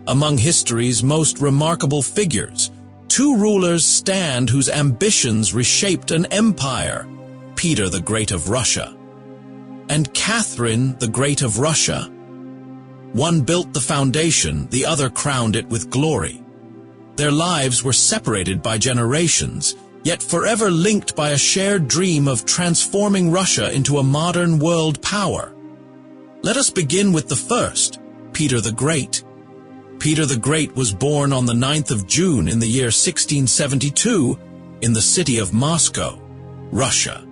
Among history's most remarkable figures, two rulers stand whose ambitions reshaped an empire: Peter the Great of Russia and Catherine the Great of Russia. One built the foundation, the other crowned it with glory. Their lives were separated by generations, yet forever linked by a shared dream of transforming Russia into a modern world power. Let us begin with the first, Peter the Great. Peter the Great was born on the 9th of June in the year 1672 in the city of Moscow, Russia.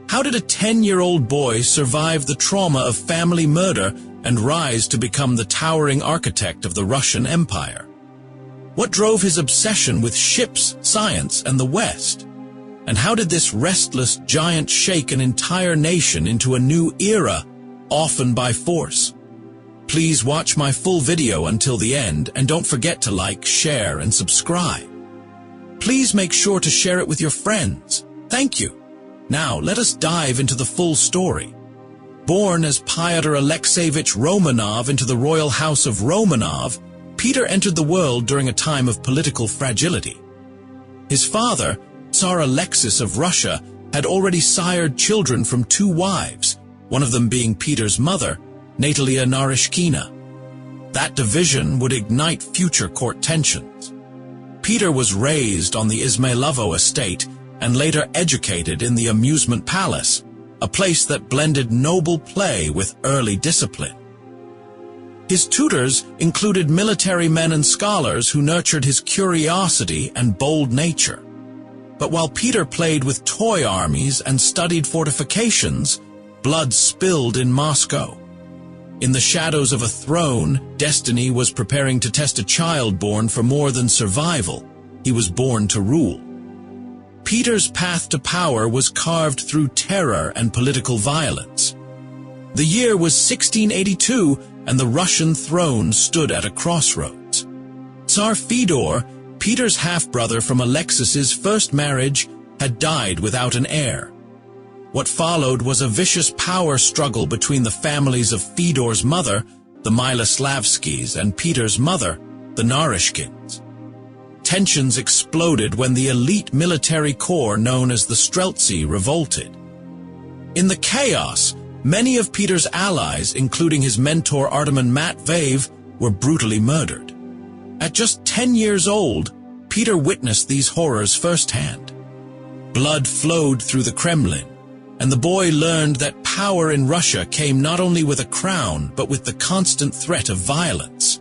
How did a 10-year-old boy survive the trauma of family murder and rise to become the towering architect of the Russian Empire? What drove his obsession with ships, science, and the West? And how did this restless giant shake an entire nation into a new era, often by force? Please watch my full video until the end, and don't forget to like, share, and subscribe. Please make sure to share it with your friends. Thank you. Now, let us dive into the full story. Born as Pyotr Alexeyevich Romanov into the royal house of Romanov, Peter entered the world during a time of political fragility. His father, Tsar Alexis of Russia, had already sired children from two wives, one of them being Peter's mother, Natalia Narishkina. That division would ignite future court tensions. Peter was raised on the Izmailovo estate and later educated in the amusement palace, a place that blended noble play with early discipline. His tutors included military men and scholars who nurtured his curiosity and bold nature. But while Peter played with toy armies and studied fortifications, blood spilled in Moscow. In the shadows of a throne, destiny was preparing to test a child born for more than survival. He was born to rule. Peter's path to power was carved through terror and political violence. The year was 1682, and the Russian throne stood at a crossroads. Tsar Fedor, Peter's half-brother from Alexis's first marriage, had died without an heir. What followed was a vicious power struggle between the families of Fedor's mother, the Miloslavskis, and Peter's mother, the Narishkins. Tensions exploded when the elite military corps known as the Streltsy revolted. In the chaos, many of Peter's allies, including his mentor Artemin Matveyev, were brutally murdered. At just 10 years old, Peter witnessed these horrors firsthand. Blood flowed through the Kremlin, and the boy learned that power in Russia came not only with a crown, but with the constant threat of violence.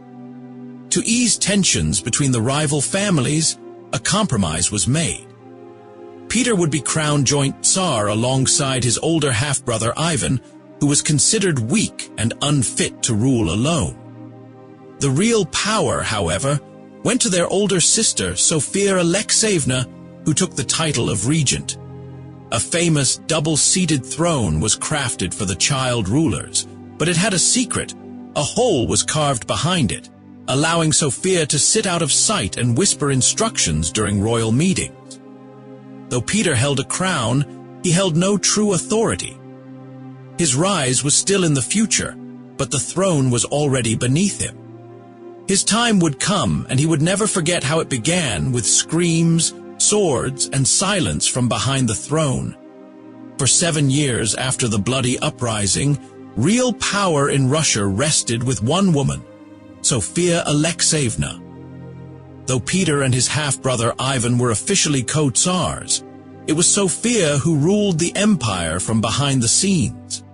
To ease tensions between the rival families, a compromise was made. Peter would be crowned joint Tsar alongside his older half-brother Ivan, who was considered weak and unfit to rule alone. The real power, however, went to their older sister, Sophia Alexeyevna, who took the title of regent. A famous double-seated throne was crafted for the child rulers, but it had a secret. A hole was carved behind it, allowing Sophia to sit out of sight and whisper instructions during royal meetings. Though Peter held a crown, he held no true authority. His rise was still in the future, but the throne was already beneath him. His time would come, and he would never forget how it began with screams, swords, and silence from behind the throne. For 7 years after the bloody uprising, real power in Russia rested with one woman, Sophia Alexeyevna. Though Peter and his half-brother Ivan were officially co-tsars, it was Sophia who ruled the empire from behind the scenes.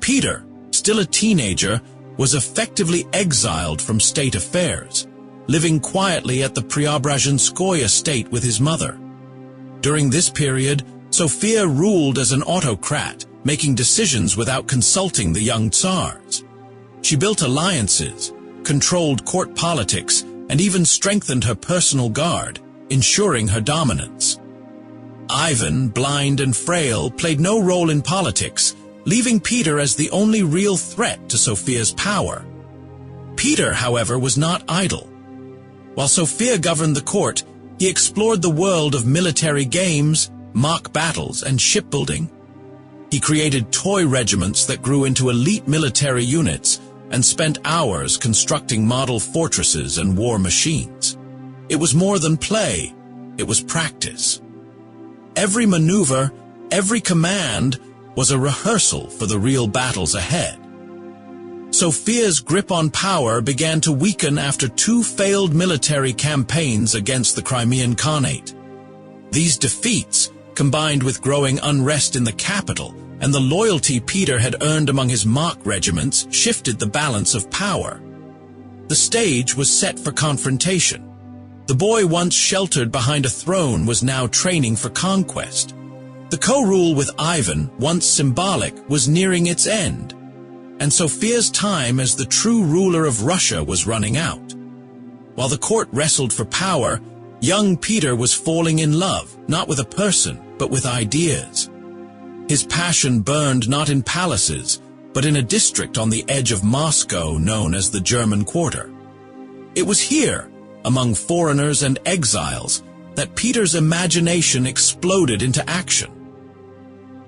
Peter, still a teenager, was effectively exiled from state affairs, living quietly at the Preobrazhenskoye estate with his mother. During this period, Sophia ruled as an autocrat, making decisions without consulting the young tsars. She built alliances, controlled court politics, and even strengthened her personal guard, ensuring her dominance. Ivan, blind and frail, played no role in politics, leaving Peter as the only real threat to Sophia's power. Peter, however, was not idle. While Sophia governed the court, he explored the world of military games, mock battles, and shipbuilding. He created toy regiments that grew into elite military units and spent hours constructing model fortresses and war machines. It was more than play, it was practice. Every maneuver, every command was a rehearsal for the real battles ahead. Sophia's grip on power began to weaken after 2 failed military campaigns against the Crimean Khanate. These defeats, combined with growing unrest in the capital and the loyalty Peter had earned among his mock regiments, shifted the balance of power. The stage was set for confrontation. The boy once sheltered behind a throne was now training for conquest. The co-rule with Ivan, once symbolic, was nearing its end, and Sophia's time as the true ruler of Russia was running out. While the court wrestled for power, young Peter was falling in love, not with a person, but with ideas. His passion burned not in palaces, but in a district on the edge of Moscow known as the German Quarter. It was here, among foreigners and exiles, that Peter's imagination exploded into action.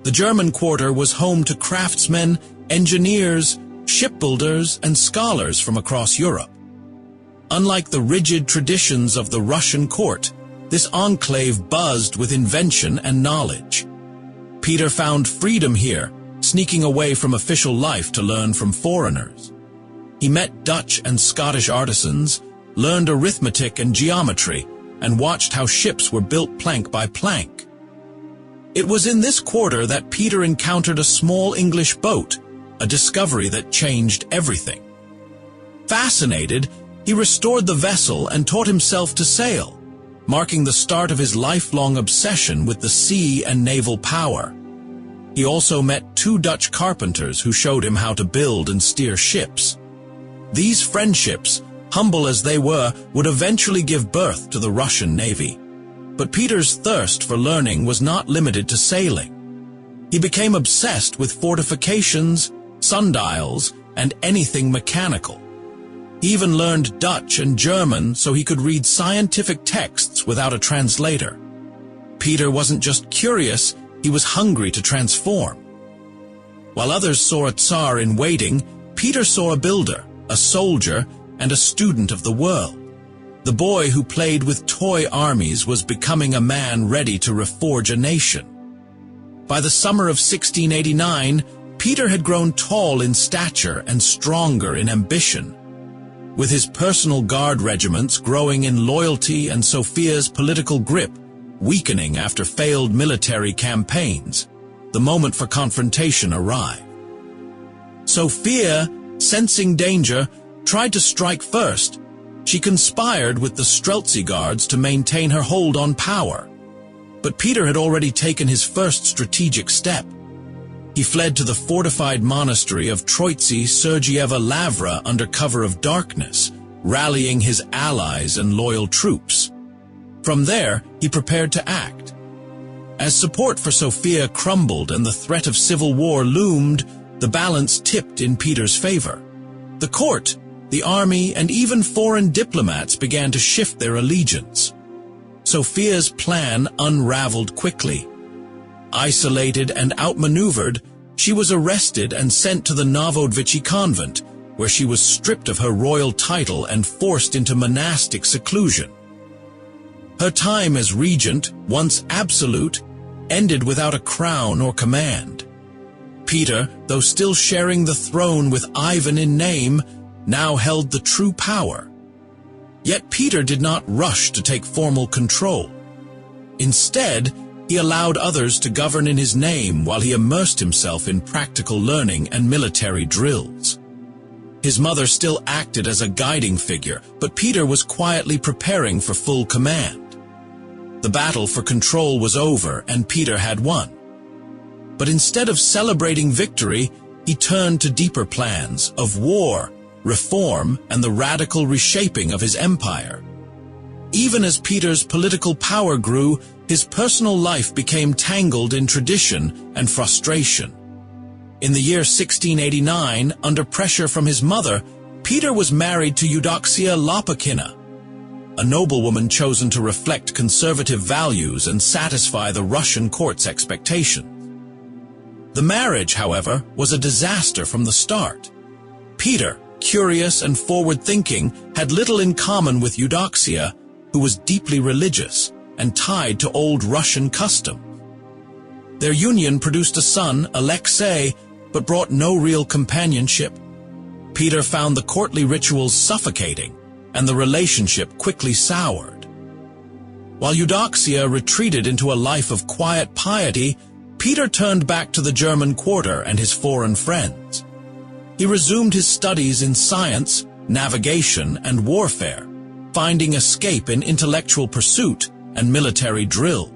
The German Quarter was home to craftsmen, engineers, shipbuilders, and scholars from across Europe. Unlike the rigid traditions of the Russian court, this enclave buzzed with invention and knowledge. Peter found freedom here, sneaking away from official life to learn from foreigners. He met Dutch and Scottish artisans, learned arithmetic and geometry, and watched how ships were built plank by plank. It was in this quarter that Peter encountered a small English boat, a discovery that changed everything. Fascinated, he restored the vessel and taught himself to sail, marking the start of his lifelong obsession with the sea and naval power. He also met 2 Dutch carpenters who showed him how to build and steer ships. These friendships, humble as they were, would eventually give birth to the Russian Navy. But Peter's thirst for learning was not limited to sailing. He became obsessed with fortifications, sundials, and anything mechanical. He even learned Dutch and German so he could read scientific texts without a translator. Peter wasn't just curious, he was hungry to transform. While others saw a Tsar in waiting, Peter saw a builder, a soldier, and a student of the world. The boy who played with toy armies was becoming a man ready to reforge a nation. By the summer of 1689, Peter had grown tall in stature and stronger in ambition. With his personal guard regiments growing in loyalty and Sophia's political grip weakening after failed military campaigns, the moment for confrontation arrived. Sophia, sensing danger, tried to strike first. She conspired with the Streltsy guards to maintain her hold on power. But Peter had already taken his first strategic step. He fled to the fortified monastery of Troitsy Sergieva Lavra under cover of darkness, rallying his allies and loyal troops. From there, he prepared to act. As support for Sophia crumbled and the threat of civil war loomed, the balance tipped in Peter's favor. The court, the army, and even foreign diplomats began to shift their allegiance. Sophia's plan unraveled quickly. Isolated and outmaneuvered, she was arrested and sent to the Novodevichy convent, where she was stripped of her royal title and forced into monastic seclusion. Her time as regent, once absolute, ended without a crown or command. Peter, though still sharing the throne with Ivan in name, now held the true power. Yet Peter did not rush to take formal control. Instead, he allowed others to govern in his name while he immersed himself in practical learning and military drills. His mother still acted as a guiding figure, but Peter was quietly preparing for full command. The battle for control was over, and Peter had won. But instead of celebrating victory, he turned to deeper plans of war, reform, and the radical reshaping of his empire. Even as Peter's political power grew, his personal life became tangled in tradition and frustration. In the year 1689, under pressure from his mother, Peter was married to Eudoxia Lopakina, a noblewoman chosen to reflect conservative values and satisfy the Russian court's expectations. The marriage, however, was a disaster from the start. Peter, curious and forward-thinking, had little in common with Eudoxia, who was deeply religious and tied to old Russian custom. Their union produced a son, Alexei, but brought no real companionship. Peter found the courtly rituals suffocating, and the relationship quickly soured. While Eudoxia retreated into a life of quiet piety, Peter turned back to the German quarter and his foreign friends. He resumed his studies in science, navigation, and warfare, finding escape in intellectual pursuit and military drill.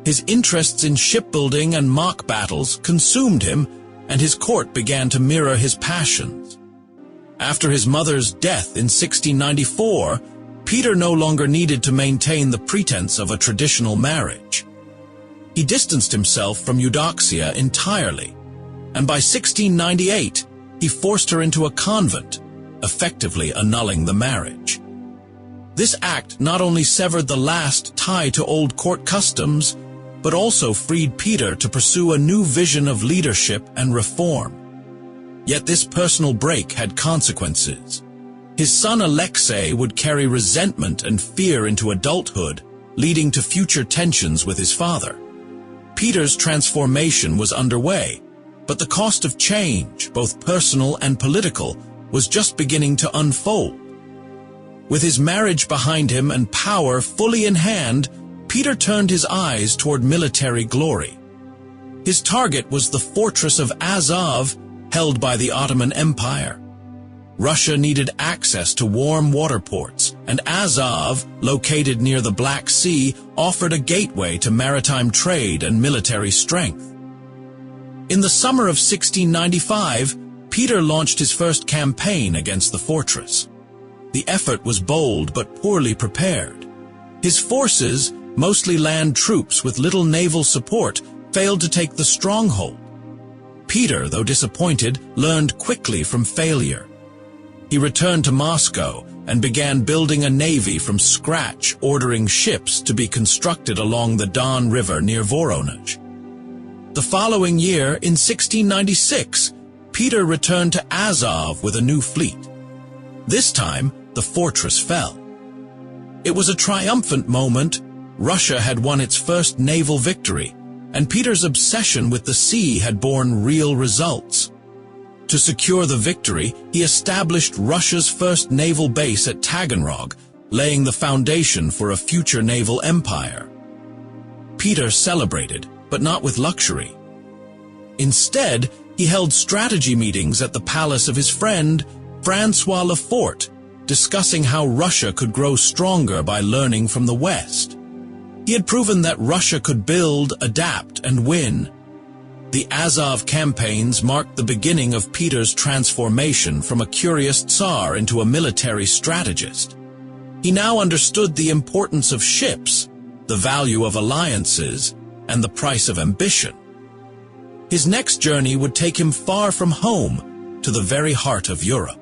His interests in shipbuilding and mock battles consumed him, and his court began to mirror his passions. After his mother's death in 1694, Peter no longer needed to maintain the pretense of a traditional marriage. He distanced himself from Eudoxia entirely, and by 1698, he forced her into a convent, effectively annulling the marriage. This act not only severed the last tie to old court customs, but also freed Peter to pursue a new vision of leadership and reform. Yet this personal break had consequences. His son Alexei would carry resentment and fear into adulthood, leading to future tensions with his father. Peter's transformation was underway, but the cost of change, both personal and political, was just beginning to unfold. With his marriage behind him and power fully in hand, Peter turned his eyes toward military glory. His target was the fortress of Azov, held by the Ottoman Empire. Russia needed access to warm water ports, and Azov, located near the Black Sea, offered a gateway to maritime trade and military strength. In the summer of 1695, Peter launched his first campaign against the fortress. The effort was bold but poorly prepared. His forces, mostly land troops with little naval support, failed to take the stronghold. Peter, though disappointed, learned quickly from failure. He returned to Moscow and began building a navy from scratch, ordering ships to be constructed along the Don River near Voronezh. The following year, in 1696, Peter returned to Azov with a new fleet. This time, the fortress fell. It was a triumphant moment. Russia had won its first naval victory, and Peter's obsession with the sea had borne real results. To secure the victory, he established Russia's first naval base at Taganrog, laying the foundation for a future naval empire. Peter celebrated, but not with luxury. Instead, he held strategy meetings at the palace of his friend, Francois Lefort, discussing how Russia could grow stronger by learning from the West. He had proven that Russia could build, adapt, and win. The Azov campaigns marked the beginning of Peter's transformation from a curious Tsar into a military strategist. He now understood the importance of ships, the value of alliances, and the price of ambition. His next journey would take him far from home, to the very heart of Europe.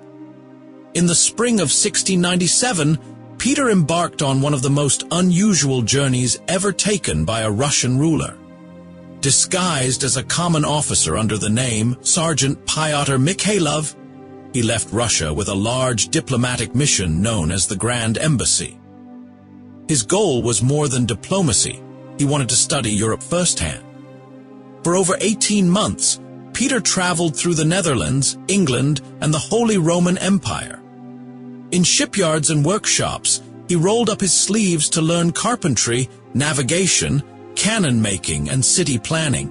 In the spring of 1697, Peter embarked on one of the most unusual journeys ever taken by a Russian ruler. Disguised as a common officer under the name Sergeant Pyotr Mikhailov, he left Russia with a large diplomatic mission known as the Grand Embassy. His goal was more than diplomacy. He wanted to study Europe firsthand. For over 18 months, Peter traveled through the Netherlands, England, and the Holy Roman Empire. In shipyards and workshops, he rolled up his sleeves to learn carpentry, navigation, cannon making, and city planning.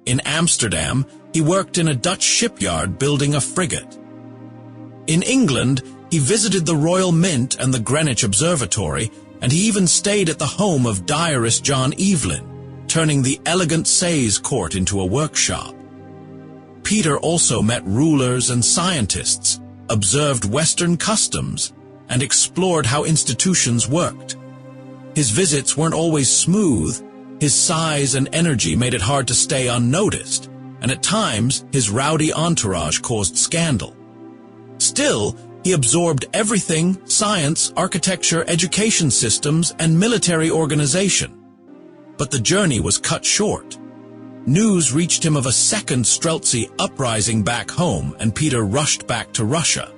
In Amsterdam, he worked in a Dutch shipyard building a frigate. In England, he visited the Royal Mint and the Greenwich Observatory, and he even stayed at the home of diarist John Evelyn, turning the elegant Sayes Court into a workshop. Peter also met rulers and scientists, observed Western customs, and explored how institutions worked. His visits weren't always smooth. His size and energy made it hard to stay unnoticed, and at times his rowdy entourage caused scandal. Still, he absorbed everything: science, architecture, education systems, and military organization. But the journey was cut short. news reached him of a second Streltsy uprising back home, and Peter rushed back to Russia.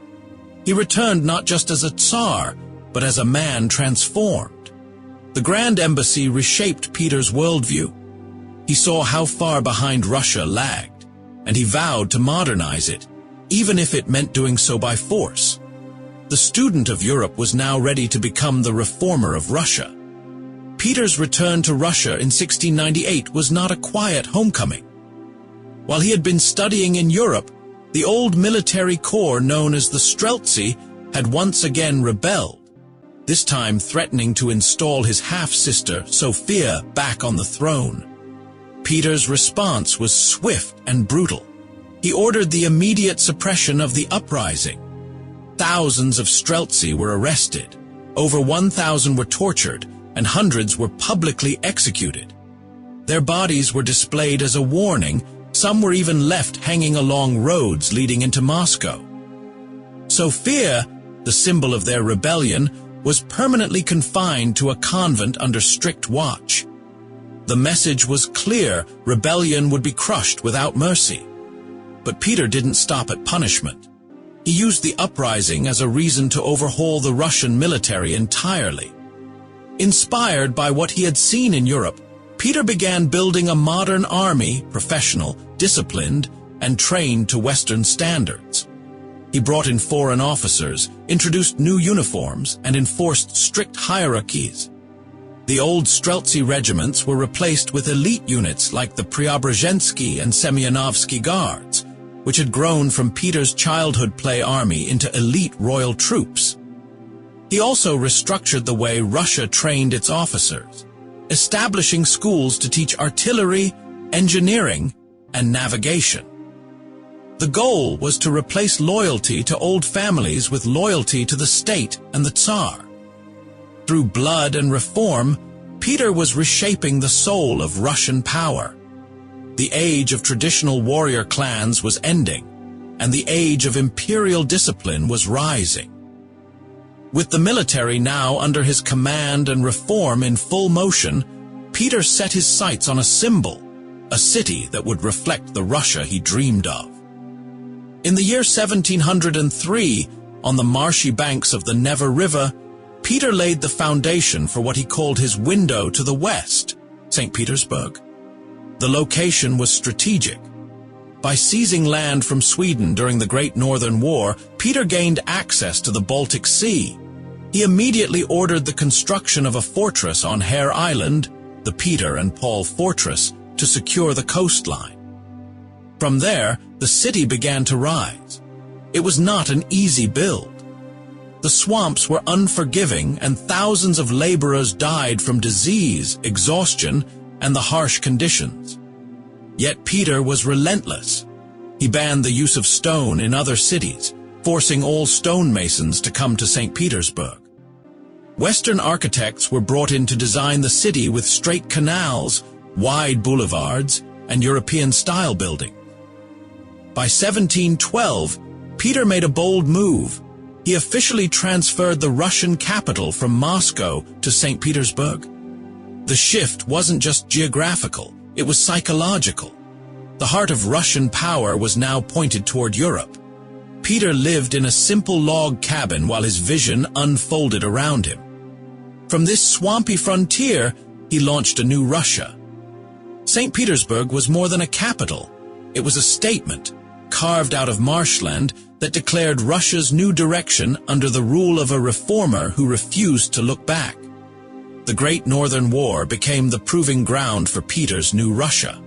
He returned not just as a Tsar, but as a man transformed. The Grand Embassy reshaped Peter's worldview. He saw how far behind Russia lagged, and he vowed to modernize it, even if it meant doing so by force. The student of Europe was now ready to become the reformer of Russia. Peter's return to Russia in 1698 was not a quiet homecoming. While he had been studying in Europe, the old military corps known as the Streltsy had once again rebelled, this time threatening to install his half-sister, Sophia, back on the throne. Peter's response was swift and brutal. He ordered the immediate suppression of the uprising. Thousands of Streltsy were arrested, over 1,000 were tortured, and hundreds were publicly executed. Their bodies were displayed as a warning. Some were even left hanging along roads leading into Moscow. Sophia, the symbol of their rebellion, was permanently confined to a convent under strict watch. The message was clear: rebellion would be crushed without mercy. But Peter didn't stop at punishment. He used the uprising as a reason to overhaul the Russian military entirely. Inspired by what he had seen in Europe, Peter began building a modern army, professional, disciplined, and trained to Western standards. He brought in foreign officers, introduced new uniforms, and enforced strict hierarchies. The old Streltsy regiments were replaced with elite units like the Preobrazhensky and Semyonovsky Guards, which had grown from Peter's childhood play army into elite royal troops. He also restructured the way Russia trained its officers, establishing schools to teach artillery, engineering, and navigation. The goal was to replace loyalty to old families with loyalty to the state and the Tsar. Through blood and reform, Peter was reshaping the soul of Russian power. The age of traditional warrior clans was ending, and the age of imperial discipline was rising. With the military now under his command and reform in full motion, Peter set his sights on a symbol, a city that would reflect the Russia he dreamed of. In the year 1703, on the marshy banks of the Neva River, Peter laid the foundation for what he called his window to the west, Saint Petersburg. The location was strategic. By seizing land from Sweden during the Great Northern War, Peter gained access to the Baltic Sea. He immediately ordered the construction of a fortress on Hare Island, the Peter and Paul Fortress, to secure the coastline. From there, the city began to rise. It was not an easy build. The swamps were unforgiving, and thousands of laborers died from disease, exhaustion, and the harsh conditions. Yet Peter was relentless. He banned the use of stone in other cities, forcing all stonemasons to come to St. Petersburg. Western architects were brought in to design the city with straight canals, wide boulevards, and European-style buildings. By 1712, Peter made a bold move. He officially transferred the Russian capital from Moscow to St. Petersburg. The shift wasn't just geographical, it was psychological. The heart of Russian power was now pointed toward Europe. Peter lived in a simple log cabin while his vision unfolded around him. From this swampy frontier, he launched a new Russia. St. Petersburg was more than a capital. It was a statement, carved out of marshland, that declared Russia's new direction under the rule of a reformer who refused to look back. The Great Northern War became the proving ground for Peter's new Russia.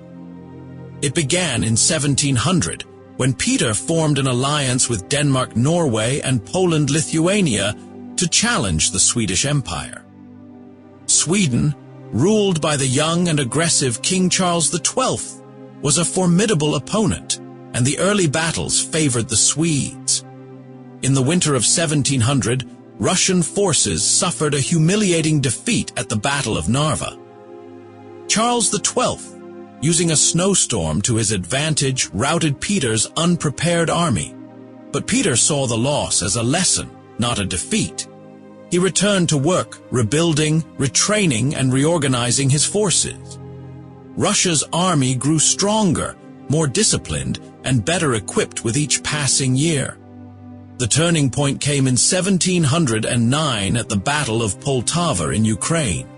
It began in 1700, when Peter formed an alliance with Denmark-Norway and Poland-Lithuania to challenge the Swedish Empire. Sweden, ruled by the young and aggressive King Charles XII, was a formidable opponent, and the early battles favored the Swedes. In the winter of 1700, Russian forces suffered a humiliating defeat at the Battle of Narva. Charles XII, using a snowstorm to his advantage, routed Peter's unprepared army. But Peter saw the loss as a lesson, not a defeat. He returned to work, rebuilding, retraining, and reorganizing his forces. Russia's army grew stronger, more disciplined, and better equipped with each passing year. The turning point came in 1709 at the Battle of Poltava in Ukraine.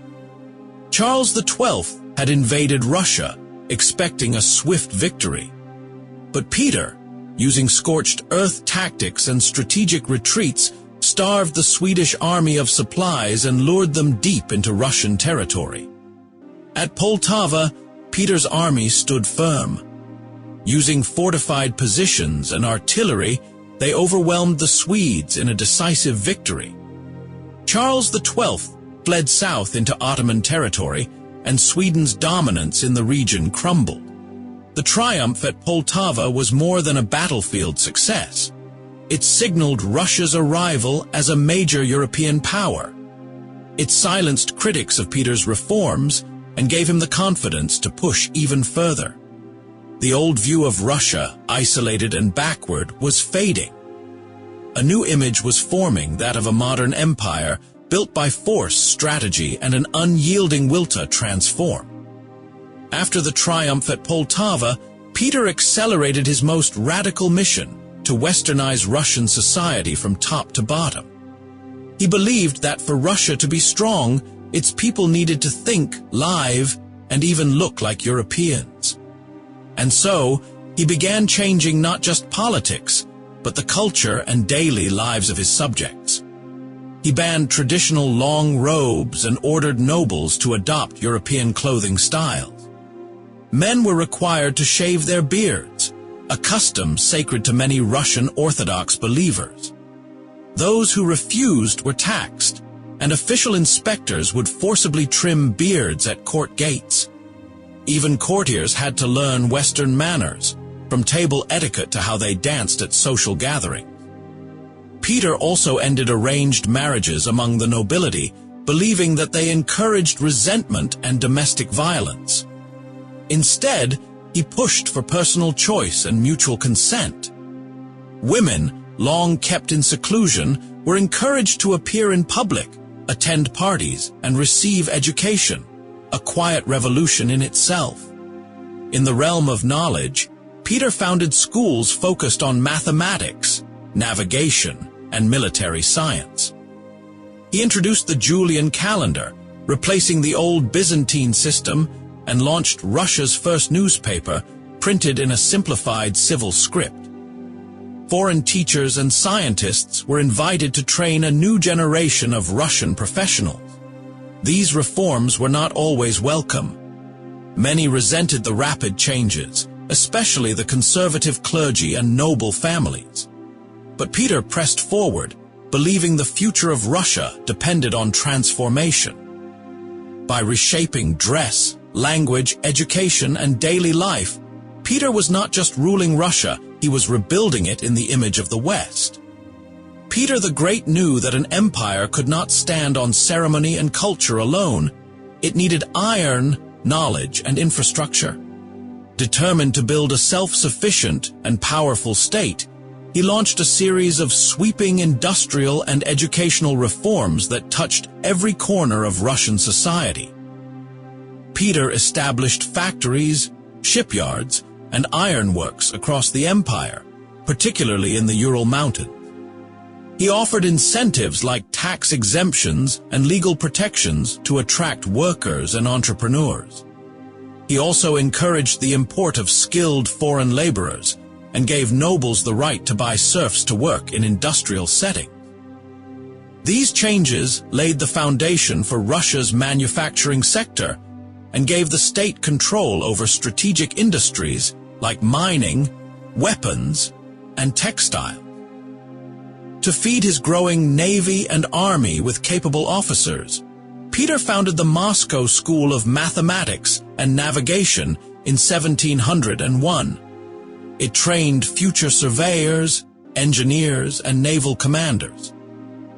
Charles XII had invaded Russia, expecting a swift victory. But Peter, using scorched earth tactics and strategic retreats, starved the Swedish army of supplies and lured them deep into Russian territory. At Poltava, Peter's army stood firm. Using fortified positions and artillery, they overwhelmed the Swedes in a decisive victory. Charles XII fled south into Ottoman territory, and Sweden's dominance in the region crumbled. The triumph at Poltava was more than a battlefield success. It signaled Russia's arrival as a major European power. It silenced critics of Peter's reforms and gave him the confidence to push even further. The old view of Russia, isolated and backward, was fading. A new image was forming, that of a modern empire, built by force, strategy, and an unyielding will to transform. After the triumph at Poltava, Peter accelerated his most radical mission to westernize Russian society from top to bottom. He believed that for Russia to be strong, its people needed to think, live, and even look like Europeans. And so, he began changing not just politics, but the culture and daily lives of his subjects. He banned traditional long robes and ordered nobles to adopt European clothing styles. Men were required to shave their beards, a custom sacred to many Russian Orthodox believers. Those who refused were taxed, and official inspectors would forcibly trim beards at court gates. Even courtiers had to learn Western manners, from table etiquette to how they danced at social gatherings. Peter also ended arranged marriages among the nobility, believing that they encouraged resentment and domestic violence. Instead, he pushed for personal choice and mutual consent. Women, long kept in seclusion, were encouraged to appear in public, attend parties, and receive education, a quiet revolution in itself. In the realm of knowledge, Peter founded schools focused on mathematics, navigation, and military science. He introduced the Julian calendar, replacing the old Byzantine system, and launched Russia's first newspaper, printed in a simplified civil script. Foreign teachers and scientists were invited to train a new generation of Russian professionals. These reforms were not always welcome. Many resented the rapid changes, especially the conservative clergy and noble families. But Peter pressed forward, believing the future of Russia depended on transformation. By reshaping dress, language, education, and daily life, Peter was not just ruling Russia, he was rebuilding it in the image of the West. Peter the Great knew that an empire could not stand on ceremony and culture alone. It needed iron, knowledge, and infrastructure. Determined to build a self-sufficient and powerful state, he launched a series of sweeping industrial and educational reforms that touched every corner of Russian society. Peter established factories, shipyards, and ironworks across the empire, particularly in the Ural Mountains. He offered incentives like tax exemptions and legal protections to attract workers and entrepreneurs. He also encouraged the import of skilled foreign laborers and gave nobles the right to buy serfs to work in industrial settings. These changes laid the foundation for Russia's manufacturing sector and gave the state control over strategic industries like mining, weapons, and textile. To feed his growing navy and army with capable officers, Peter founded the Moscow School of Mathematics and Navigation in 1701. It trained future surveyors, engineers, and naval commanders.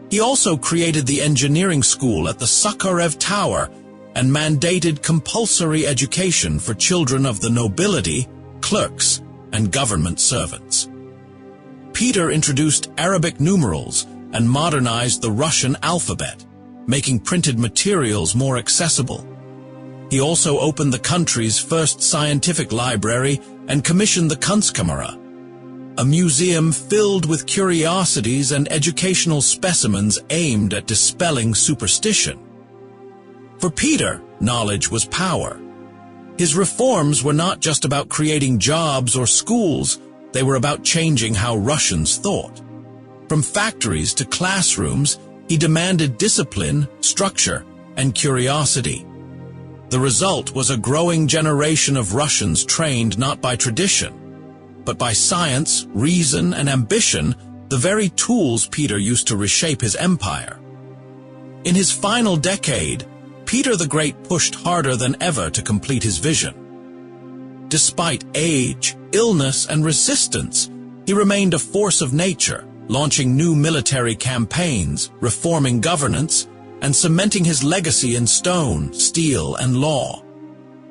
He also created the engineering school at the Sakharev Tower and mandated compulsory education for children of the nobility, clerks, and government servants. Peter introduced Arabic numerals and modernized the Russian alphabet, making printed materials more accessible. He also opened the country's first scientific library and commissioned the Kunstkamera, a museum filled with curiosities and educational specimens aimed at dispelling superstition. For Peter, knowledge was power. His reforms were not just about creating jobs or schools, they were about changing how Russians thought. From factories to classrooms, he demanded discipline, structure, and curiosity. The result was a growing generation of Russians trained not by tradition, but by science, reason, and ambition, the very tools Peter used to reshape his empire. In his final decade, Peter the Great pushed harder than ever to complete his vision. Despite age, illness, and resistance, he remained a force of nature, launching new military campaigns, reforming governance, and cementing his legacy in stone, steel, and law.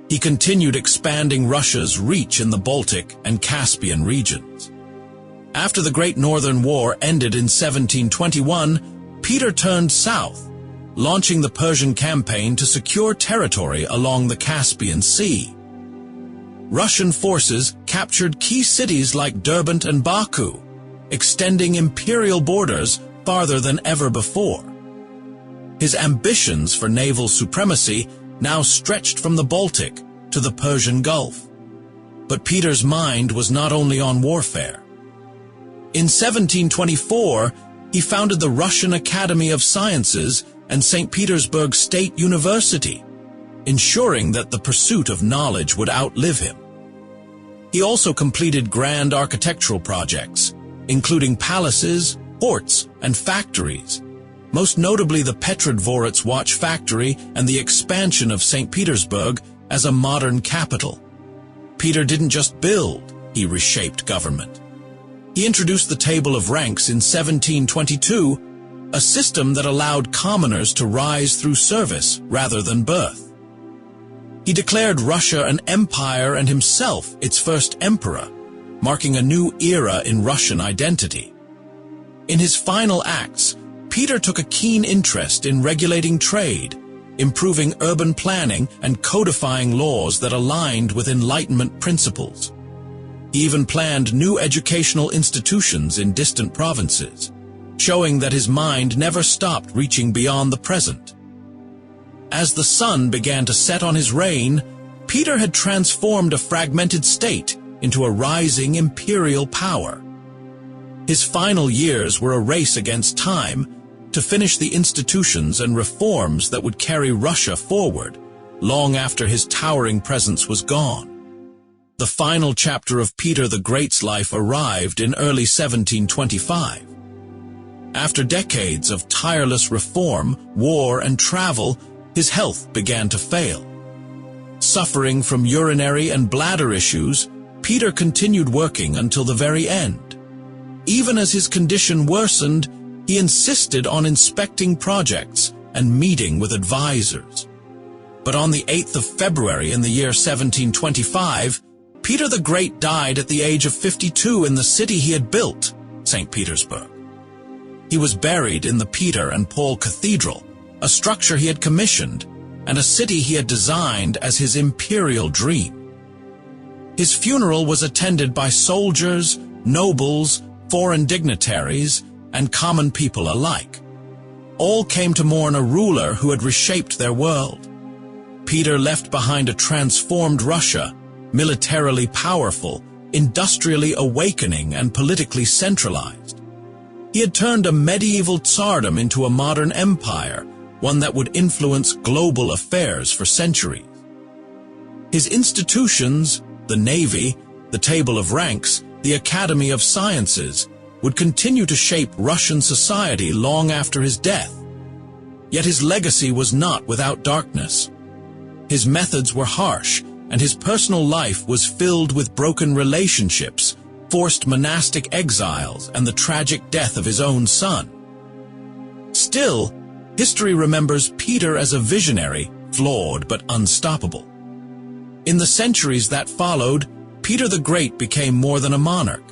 He continued expanding Russia's reach in the Baltic and Caspian regions. After the Great Northern War ended in 1721, Peter turned south, launching the Persian campaign to secure territory along the Caspian Sea. Russian forces captured key cities like Derbent and Baku, extending imperial borders farther than ever before. His ambitions for naval supremacy now stretched from the Baltic to the Persian Gulf. But Peter's mind was not only on warfare. In 1724, he founded the Russian Academy of Sciences and Saint Petersburg State University, ensuring that the pursuit of knowledge would outlive him. He also completed grand architectural projects, including palaces, ports, and factories, most notably the Petrodvorets watch factory and the expansion of Saint Petersburg as a modern capital. Peter didn't just build, he reshaped government. He introduced the table of ranks in 1722, a system that allowed commoners to rise through service rather than birth. He declared Russia an empire and himself its first emperor, marking a new era in Russian identity. In his final acts, Peter took a keen interest in regulating trade, improving urban planning, and codifying laws that aligned with Enlightenment principles. He even planned new educational institutions in distant provinces, showing that his mind never stopped reaching beyond the present. As the sun began to set on his reign, Peter had transformed a fragmented state into a rising imperial power. His final years were a race against time to finish the institutions and reforms that would carry Russia forward long after his towering presence was gone. The final chapter of Peter the Great's life arrived in early 1725. After decades of tireless reform, war, and travel, his health began to fail. Suffering from urinary and bladder issues, Peter continued working until the very end. Even as his condition worsened, he insisted on inspecting projects and meeting with advisors. But on the 8th of February in the year 1725, Peter the Great died at the age of 52 in the city he had built, Saint Petersburg. He was buried in the Peter and Paul Cathedral, a structure he had commissioned, and a city he had designed as his imperial dream. His funeral was attended by soldiers, nobles, foreign dignitaries, and common people alike. All came to mourn a ruler who had reshaped their world. Peter left behind a transformed Russia, militarily powerful, industrially awakening, and politically centralized. He had turned a medieval tsardom into a modern empire, one that would influence global affairs for centuries. His institutions, the Navy, the Table of Ranks, the Academy of Sciences, would continue to shape Russian society long after his death. Yet his legacy was not without darkness. His methods were harsh, and his personal life was filled with broken relationships, forced monastic exiles, and the tragic death of his own son. Still, history remembers Peter as a visionary, flawed but unstoppable. In the centuries that followed, Peter the Great became more than a monarch.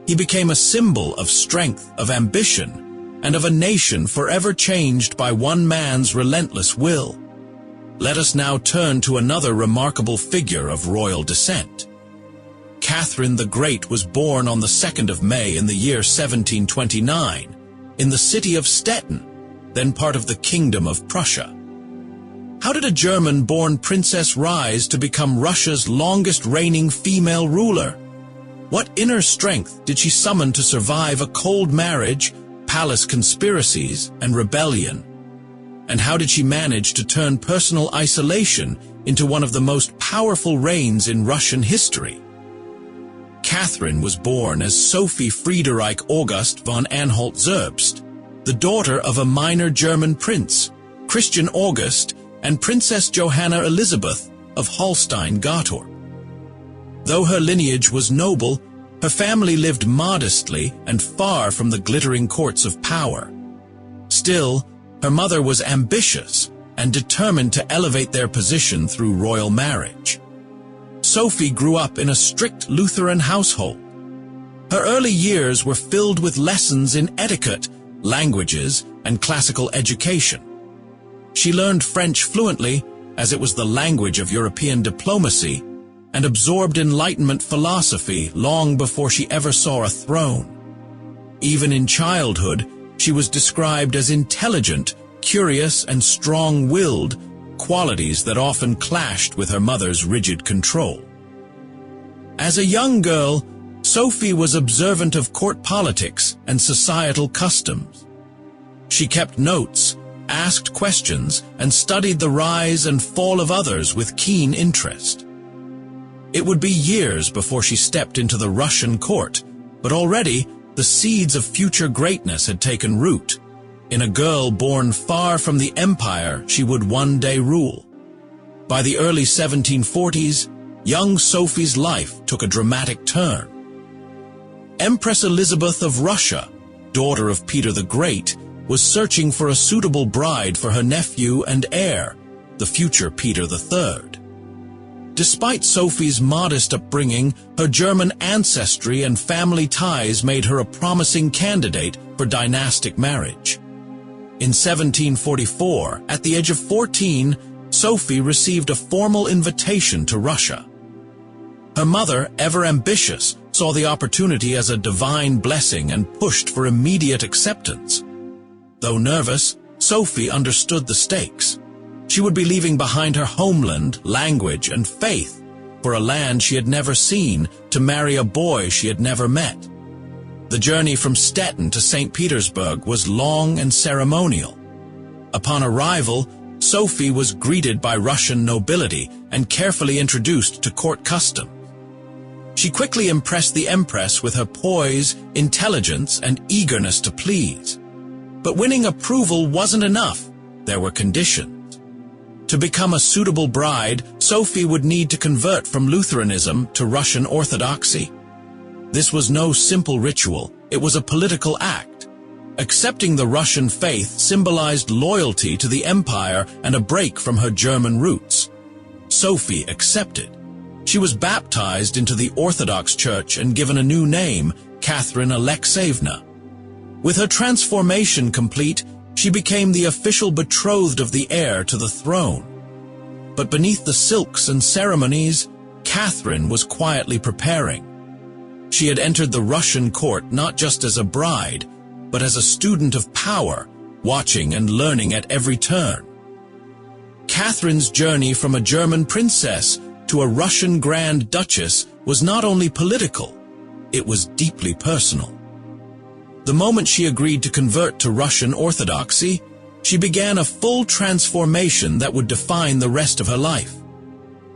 He became a symbol of strength, of ambition, and of a nation forever changed by one man's relentless will. let us now turn to another remarkable figure of royal descent. Catherine the Great was born on the 2nd of May in the year 1729 in the city of Stettin, then part of the Kingdom of Prussia. How did a German-born princess rise to become Russia's longest reigning female ruler? What inner strength did she summon to survive a cold marriage, palace conspiracies, and rebellion? And how did she manage to turn personal isolation into one of the most powerful reigns in Russian history? Catherine was born as Sophie Friederike August von Anhalt-Zerbst, the daughter of a minor German prince, Christian August, and Princess Johanna Elizabeth of Holstein-Gottorp. Though her lineage was noble, her family lived modestly and far from the glittering courts of power. Still, her mother was ambitious and determined to elevate their position through royal marriage. Sophie grew up in a strict Lutheran household. Her early years were filled with lessons in etiquette, languages, and classical education. She learned French fluently, as it was the language of European diplomacy, and absorbed Enlightenment philosophy long before she ever saw a throne. Even in childhood, she was described as intelligent, curious, and strong-willed, qualities that often clashed with her mother's rigid control. As a young girl, Sophie was observant of court politics and societal customs. She kept notes, asked questions, and studied the rise and fall of others with keen interest. It would be years before she stepped into the Russian court, but already the seeds of future greatness had taken root. In a girl born far from the empire she would one day rule. By the early 1740s, young Sophie's life took a dramatic turn. Empress Elizabeth of Russia, daughter of Peter the Great, was searching for a suitable bride for her nephew and heir, the future Peter III. Despite Sophie's modest upbringing, her German ancestry and family ties made her a promising candidate for dynastic marriage. In 1744, at the age of 14, Sophie received a formal invitation to Russia. Her mother, ever ambitious, saw the opportunity as a divine blessing and pushed for immediate acceptance. Though nervous, Sophie understood the stakes. She would be leaving behind her homeland, language, and faith for a land she had never seen to marry a boy she had never met. The journey from Stettin to Saint Petersburg was long and ceremonial. Upon arrival, Sophie was greeted by Russian nobility and carefully introduced to court customs. She quickly impressed the empress with her poise, intelligence, and eagerness to please. But winning approval wasn't enough. There were conditions. To become a suitable bride, Sophie would need to convert from Lutheranism to Russian Orthodoxy. This was no simple ritual, it was a political act. Accepting the Russian faith symbolized loyalty to the empire and a break from her German roots. Sophie accepted. She was baptized into the Orthodox Church and given a new name, Catherine Alexeyevna. With her transformation complete, she became the official betrothed of the heir to the throne. But beneath the silks and ceremonies, Catherine was quietly preparing. She had entered the Russian court not just as a bride, but as a student of power, watching and learning at every turn. Catherine's journey from a German princess to a Russian Grand Duchess was not only political, it was deeply personal. The moment she agreed to convert to Russian Orthodoxy, she began a full transformation that would define the rest of her life.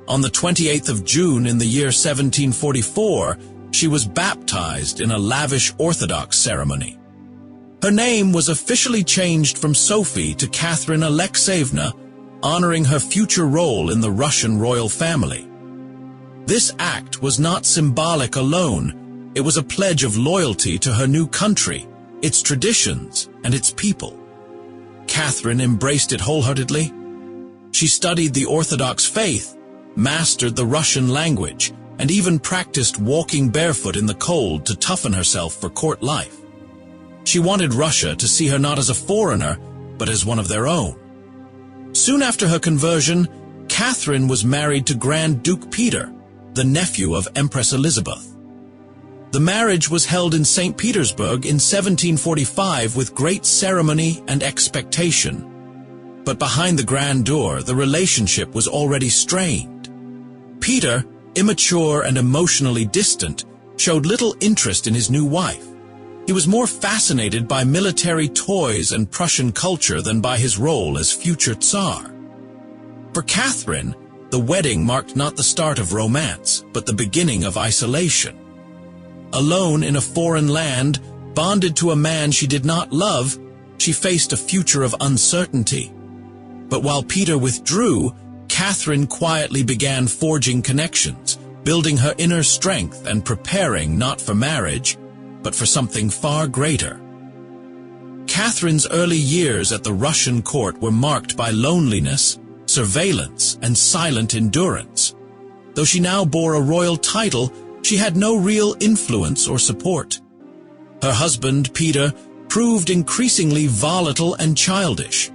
On the 28th of June in the year 1744, she was baptized in a lavish Orthodox ceremony. Her name was officially changed from Sophie to Catherine Alexeyevna, honoring her future role in the Russian royal family. This act was not symbolic alone, it was a pledge of loyalty to her new country, its traditions, and its people. Catherine embraced it wholeheartedly. She studied the Orthodox faith, mastered the Russian language, and even practiced walking barefoot in the cold to toughen herself for court life. She wanted Russia to see her not as a foreigner, but as one of their own. Soon after her conversion, Catherine was married to Grand Duke Peter, the nephew of Empress Elizabeth. The marriage was held in Saint Petersburg in 1745 with great ceremony and expectation. But behind the grandeur, the relationship was already strained. Peter, immature and emotionally distant, showed little interest in his new wife. He was more fascinated by military toys and Prussian culture than by his role as future Tsar. For Catherine, the wedding marked not the start of romance, but the beginning of isolation. Alone in a foreign land, bonded to a man she did not love, she faced a future of uncertainty. But while Peter withdrew, Catherine quietly began forging connections, building her inner strength and preparing not for marriage, but for something far greater. Catherine's early years at the Russian court were marked by loneliness, surveillance, and silent endurance. Though she now bore a royal title, she had no real influence or support. Her husband, Peter, proved increasingly volatile and childish.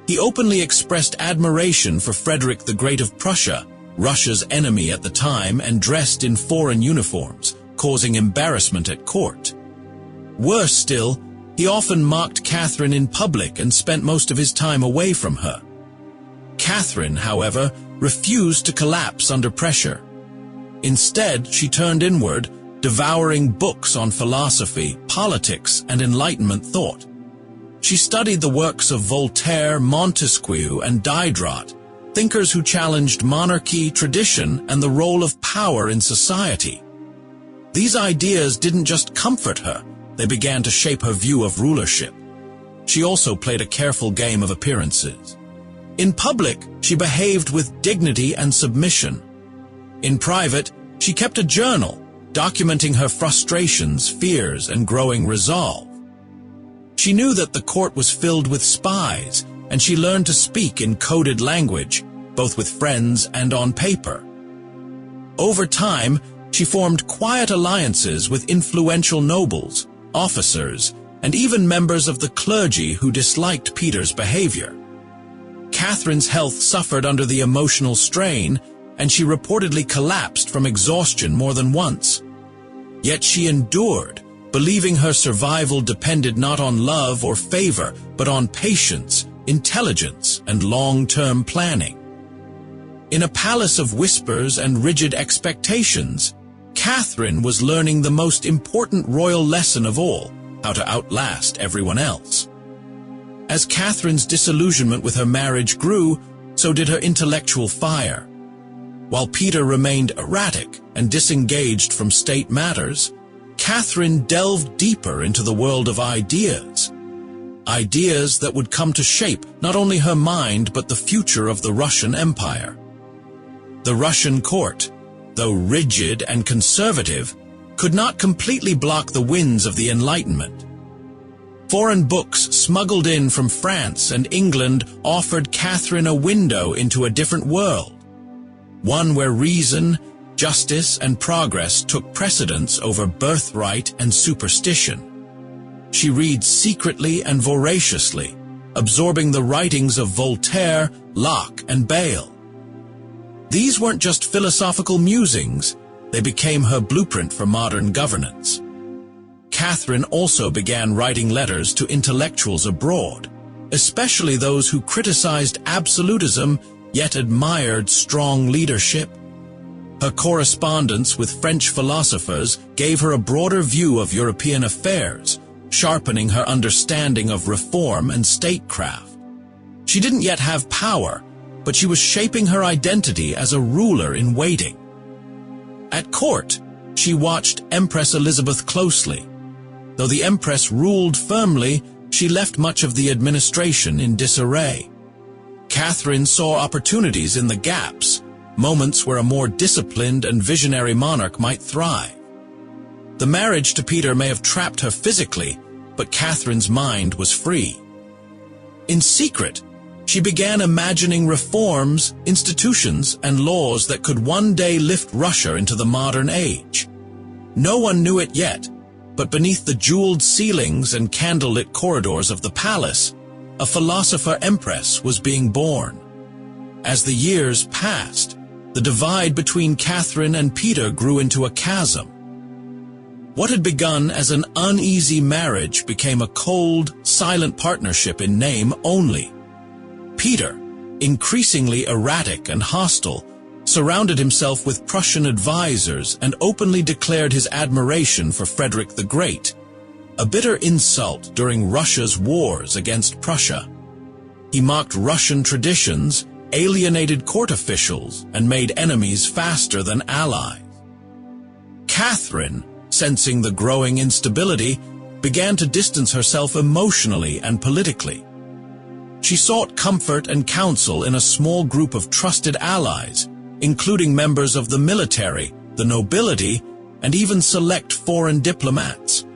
He openly expressed admiration for Frederick the Great of Prussia, Russia's enemy at the time, and dressed in foreign uniforms, causing embarrassment at court. Worse still, he often mocked Catherine in public and spent most of his time away from her. Catherine, however, refused to collapse under pressure. Instead, she turned inward, devouring books on philosophy, politics, and Enlightenment thought. She studied the works of Voltaire, Montesquieu, and Diderot, thinkers who challenged monarchy, tradition, and the role of power in society. These ideas didn't just comfort her, they began to shape her view of rulership. She also played a careful game of appearances. In public, she behaved with dignity and submission. In private, she kept a journal, documenting her frustrations, fears, and growing resolve. She knew that the court was filled with spies, and she learned to speak in coded language, both with friends and on paper. Over time, she formed quiet alliances with influential nobles, officers, and even members of the clergy who disliked Peter's behavior. Catherine's health suffered under the emotional strain, and she reportedly collapsed from exhaustion more than once. Yet she endured, believing her survival depended not on love or favor, but on patience, intelligence, and long-term planning. In a palace of whispers and rigid expectations, Catherine was learning the most important royal lesson of all, how to outlast everyone else. As Catherine's disillusionment with her marriage grew, so did her intellectual fire. While Peter remained erratic and disengaged from state matters, Catherine delved deeper into the world of ideas. Ideas that would come to shape not only her mind but the future of the Russian Empire. The Russian court, though rigid and conservative, could not completely block the winds of the Enlightenment. Foreign books smuggled in from France and England offered Catherine a window into a different world, one where reason, justice, and progress took precedence over birthright and superstition. She reads secretly and voraciously, absorbing the writings of Voltaire, Locke, and Bayle. These weren't just philosophical musings, they became her blueprint for modern governance. Catherine also began writing letters to intellectuals abroad, especially those who criticized absolutism yet admired strong leadership. Her correspondence with French philosophers gave her a broader view of European affairs, sharpening her understanding of reform and statecraft. She didn't yet have power, but she was shaping her identity as a ruler in waiting. At court, she watched Empress Elizabeth closely. Though the Empress ruled firmly, she left much of the administration in disarray. Catherine saw opportunities in the gaps, moments where a more disciplined and visionary monarch might thrive. The marriage to Peter may have trapped her physically, but Catherine's mind was free. In secret, she began imagining reforms, institutions, and laws that could one day lift Russia into the modern age. No one knew it yet, but beneath the jeweled ceilings and candlelit corridors of the palace, a philosopher empress was being born. As the years passed, the divide between Catherine and Peter grew into a chasm. What had begun as an uneasy marriage became a cold, silent partnership in name only. Peter, increasingly erratic and hostile, surrounded himself with Prussian advisors and openly declared his admiration for Frederick the Great, a bitter insult during Russia's wars against Prussia. He mocked Russian traditions, alienated court officials, and made enemies faster than allies. Catherine, sensing the growing instability, began to distance herself emotionally and politically. She sought comfort and counsel in a small group of trusted allies, including members of the military, the nobility, and even select foreign diplomats.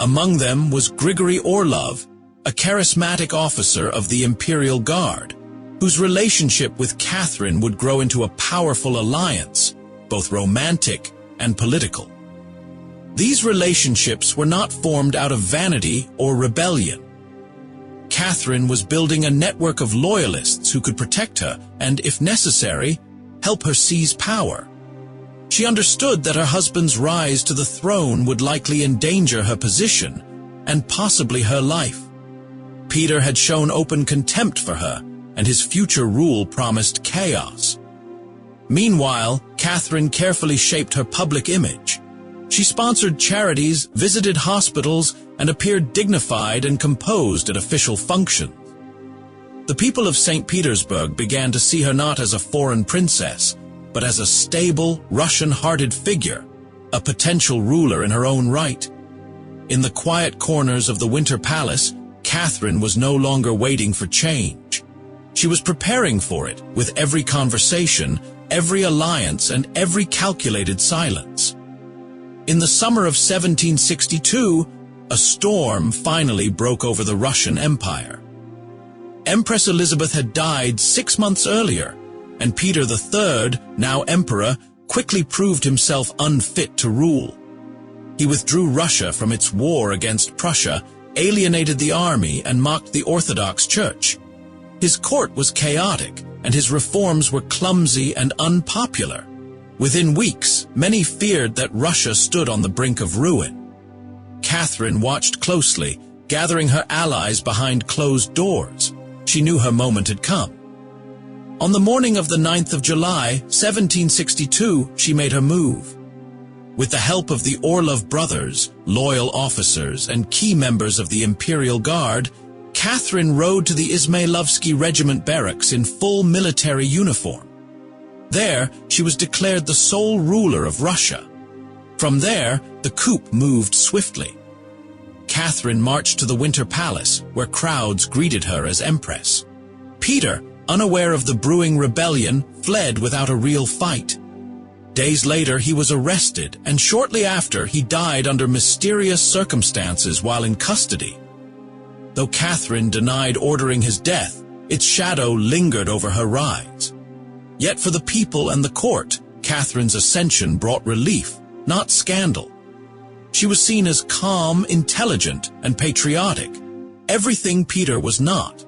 Among them was Grigory Orlov, a charismatic officer of the Imperial Guard, whose relationship with Catherine would grow into a powerful alliance, both romantic and political. These relationships were not formed out of vanity or rebellion. Catherine was building a network of loyalists who could protect her and, if necessary, help her seize power. She understood that her husband's rise to the throne would likely endanger her position and possibly her life. Peter had shown open contempt for her, and his future rule promised chaos. Meanwhile, Catherine carefully shaped her public image. She sponsored charities, visited hospitals, and appeared dignified and composed at official functions. The people of Saint Petersburg began to see her not as a foreign princess, but as a stable, Russian-hearted figure, a potential ruler in her own right. In the quiet corners of the Winter Palace, Catherine was no longer waiting for change. She was preparing for it with every conversation, every alliance, and every calculated silence. In the summer of 1762, a storm finally broke over the Russian Empire. Empress Elizabeth had died 6 months earlier, and Peter III, now emperor, quickly proved himself unfit to rule. He withdrew Russia from its war against Prussia, alienated the army, and mocked the Orthodox Church. His court was chaotic, and his reforms were clumsy and unpopular. Within weeks, many feared that Russia stood on the brink of ruin. Catherine watched closely, gathering her allies behind closed doors. She knew her moment had come. On the morning of the 9th of July, 1762, she made her move. With the help of the Orlov brothers, loyal officers, and key members of the Imperial Guard, Catherine rode to the Izmailovsky Regiment barracks in full military uniform. There, she was declared the sole ruler of Russia. From there, the coup moved swiftly. Catherine marched to the Winter Palace, where crowds greeted her as empress. Peter, unaware of the brewing rebellion, fled without a real fight. Days later, he was arrested, and shortly after, he died under mysterious circumstances while in custody. Though Catherine denied ordering his death, its shadow lingered over her rise. Yet for the people and the court, Catherine's ascension brought relief, not scandal. She was seen as calm, intelligent, and patriotic, everything Peter was not.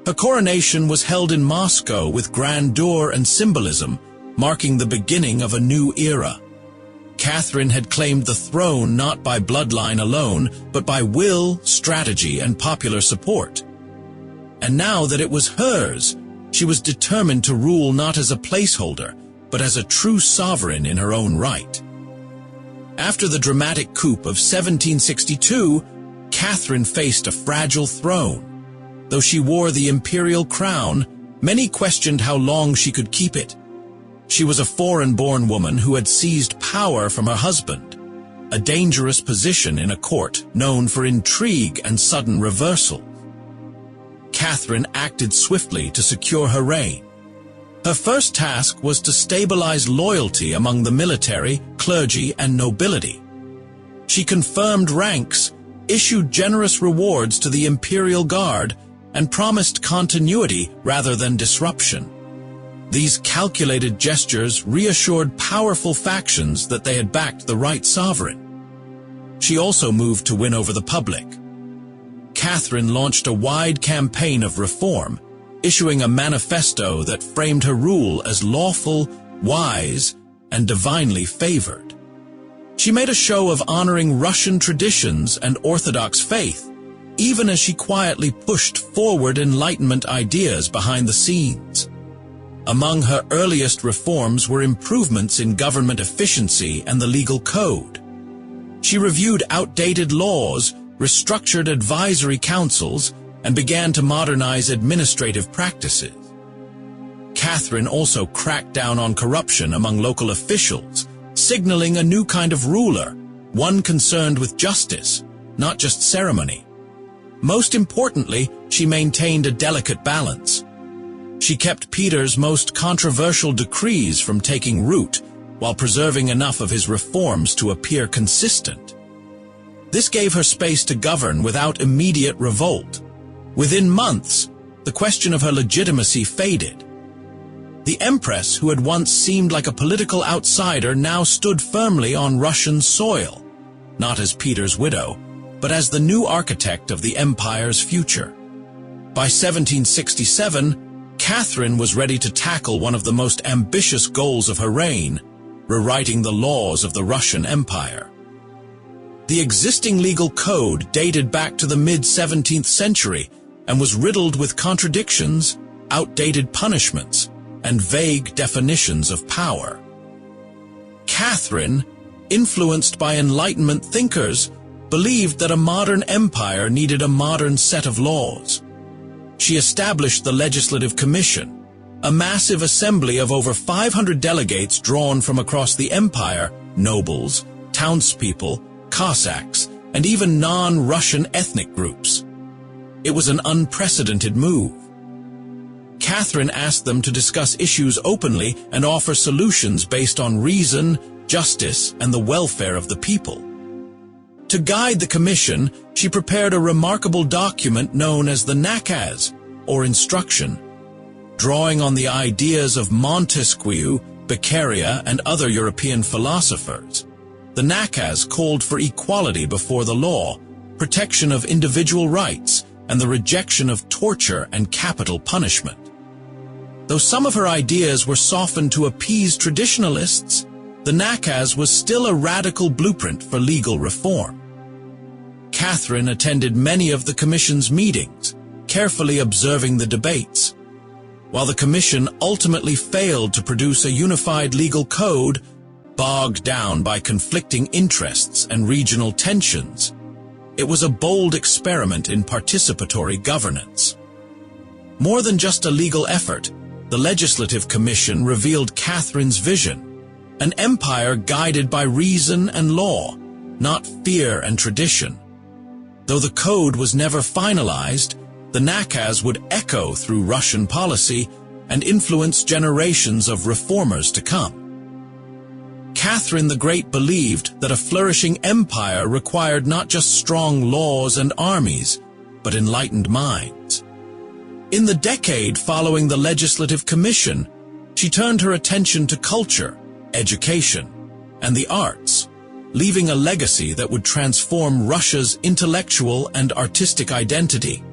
Her coronation was held in Moscow with grandeur and symbolism, marking the beginning of a new era. Catherine had claimed the throne not by bloodline alone, but by will, strategy, and popular support. And now that it was hers, she was determined to rule not as a placeholder, but as a true sovereign in her own right. After the dramatic coup of 1762, Catherine faced a fragile throne. Though she wore the imperial crown, many questioned how long she could keep it. She was a foreign-born woman who had seized power from her husband, a dangerous position in a court known for intrigue and sudden reversal. Catherine acted swiftly to secure her reign. Her first task was to stabilize loyalty among the military, clergy, and nobility. She confirmed ranks, issued generous rewards to the Imperial Guard, and promised continuity rather than disruption. These calculated gestures reassured powerful factions that they had backed the right sovereign. She also moved to win over the public. Catherine launched a wide campaign of reform, issuing a manifesto that framed her rule as lawful, wise, and divinely favored. She made a show of honoring Russian traditions and Orthodox faith, even as she quietly pushed forward Enlightenment ideas behind the scenes. Among her earliest reforms were improvements in government efficiency and the legal code. She reviewed outdated laws, restructured advisory councils, and began to modernize administrative practices. Catherine also cracked down on corruption among local officials, signaling a new kind of ruler, one concerned with justice, not just ceremony. Most importantly, she maintained a delicate balance. She kept Peter's most controversial decrees from taking root, while preserving enough of his reforms to appear consistent. This gave her space to govern without immediate revolt. Within months, the question of her legitimacy faded. The Empress, who had once seemed like a political outsider, now stood firmly on Russian soil, not as Peter's widow, but as the new architect of the empire's future. By 1767, Catherine was ready to tackle one of the most ambitious goals of her reign, rewriting the laws of the Russian Empire. The existing legal code dated back to the mid-17th century and was riddled with contradictions, outdated punishments, and vague definitions of power. Catherine, influenced by Enlightenment thinkers, believed that a modern empire needed a modern set of laws. She established the Legislative Commission, a massive assembly of over 500 delegates drawn from across the empire, nobles, townspeople, Cossacks, and even non-Russian ethnic groups. It was an unprecedented move. Catherine asked them to discuss issues openly and offer solutions based on reason, justice, and the welfare of the people. To guide the commission, she prepared a remarkable document known as the nakaz, or instruction. Drawing on the ideas of Montesquieu, Beccaria, and other European philosophers, the nakaz called for equality before the law, protection of individual rights, and the rejection of torture and capital punishment. Though some of her ideas were softened to appease traditionalists, the nakaz was still a radical blueprint for legal reform. Catherine attended many of the commission's meetings, carefully observing the debates. While the commission ultimately failed to produce a unified legal code, bogged down by conflicting interests and regional tensions, it was a bold experiment in participatory governance. More than just a legal effort, the Legislative Commission revealed Catherine's vision, an empire guided by reason and law, not fear and tradition. Though the code was never finalized, the nakaz would echo through Russian policy and influence generations of reformers to come. Catherine the Great believed that a flourishing empire required not just strong laws and armies, but enlightened minds. In the decade following the Legislative Commission, she turned her attention to culture, education, and the arts, leaving a legacy that would transform Russia's intellectual and artistic identity.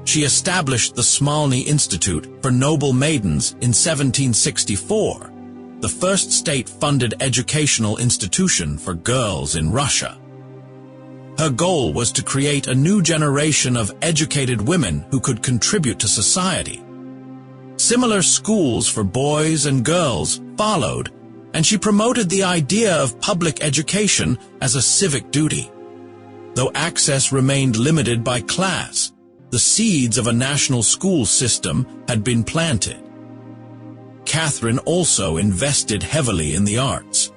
She established the Smolny Institute for Noble Maidens in 1764, the first state-funded educational institution for girls in Russia. Her goal was to create a new generation of educated women who could contribute to society. Similar schools for boys and girls followed, and she promoted the idea of public education as a civic duty. Though access remained limited by class, the seeds of a national school system had been planted. Catherine also invested heavily in the arts.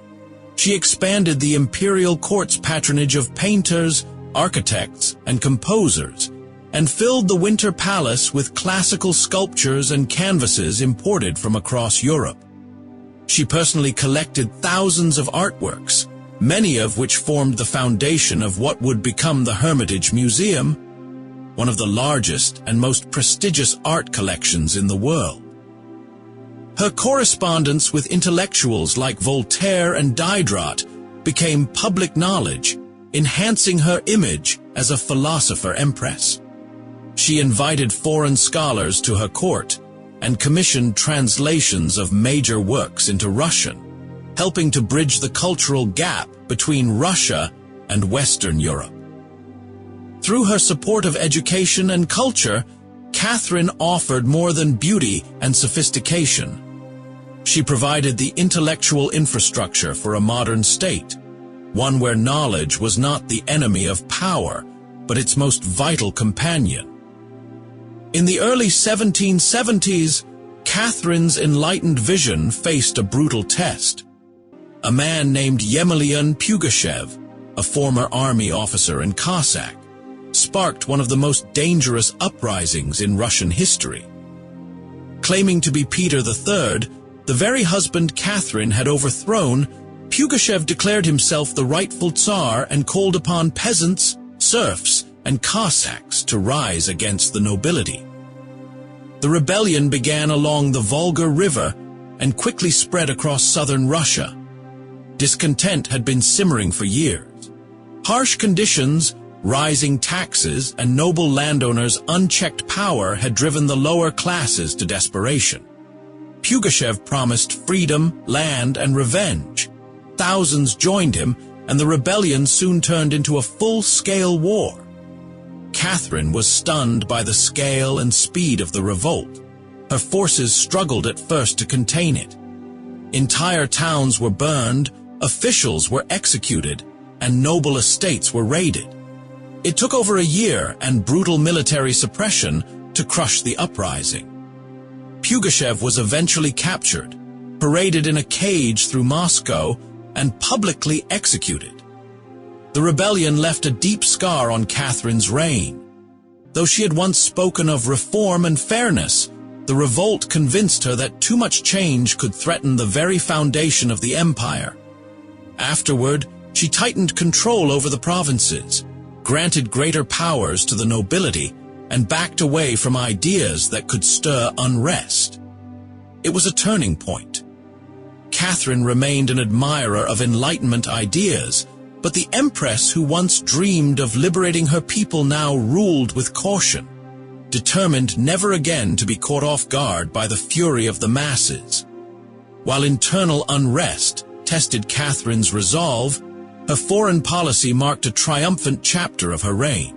She expanded the imperial court's patronage of painters, architects, and composers, and filled the Winter Palace with classical sculptures and canvases imported from across Europe. She personally collected thousands of artworks, many of which formed the foundation of what would become the Hermitage Museum, one of the largest and most prestigious art collections in the world. Her correspondence with intellectuals like Voltaire and Diderot became public knowledge, enhancing her image as a philosopher empress. She invited foreign scholars to her court and commissioned translations of major works into Russian, helping to bridge the cultural gap between Russia and Western Europe. Through her support of education and culture, Catherine offered more than beauty and sophistication. She provided the intellectual infrastructure for a modern state, one where knowledge was not the enemy of power, but its most vital companion. In the early 1770s, Catherine's enlightened vision faced a brutal test. A man named Yemelyan Pugachev, a former army officer and Cossack, sparked one of the most dangerous uprisings in Russian history. Claiming to be Peter III, the very husband Catherine had overthrown, Pugachev declared himself the rightful Tsar and called upon peasants, serfs, and Cossacks to rise against the nobility. The rebellion began along the Volga River and quickly spread across southern Russia. Discontent had been simmering for years. Harsh conditions, rising taxes, and noble landowners' unchecked power had driven the lower classes to desperation. Pugachev promised freedom, land, and revenge. Thousands joined him, and the rebellion soon turned into a full-scale war. Catherine was stunned by the scale and speed of the revolt. Her forces struggled at first to contain it. Entire towns were burned, officials were executed, and noble estates were raided. It took over a year and brutal military suppression to crush the uprising. Pugachev was eventually captured, paraded in a cage through Moscow, and publicly executed. The rebellion left a deep scar on Catherine's reign. Though she had once spoken of reform and fairness, the revolt convinced her that too much change could threaten the very foundation of the empire. Afterward, she tightened control over the provinces, granted greater powers to the nobility, and backed away from ideas that could stir unrest. It was a turning point. Catherine remained an admirer of Enlightenment ideas, but the empress who once dreamed of liberating her people now ruled with caution, determined never again to be caught off guard by the fury of the masses. While internal unrest tested Catherine's resolve, her foreign policy marked a triumphant chapter of her reign.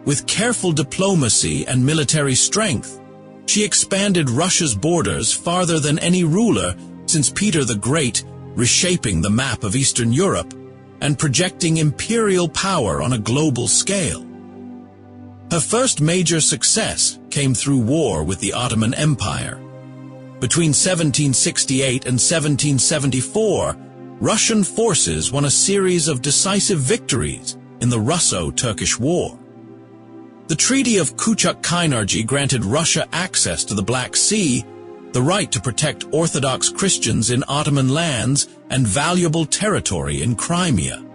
With careful diplomacy and military strength, she expanded Russia's borders farther than any ruler since Peter the Great, reshaping the map of Eastern Europe and projecting imperial power on a global scale. Her first major success came through war with the Ottoman Empire. Between 1768 and 1774, Russian forces won a series of decisive victories in the Russo-Turkish War. The Treaty of Kuchuk-Kainarji granted Russia access to the Black Sea, the right to protect Orthodox Christians in Ottoman lands, and valuable territory in Crimea.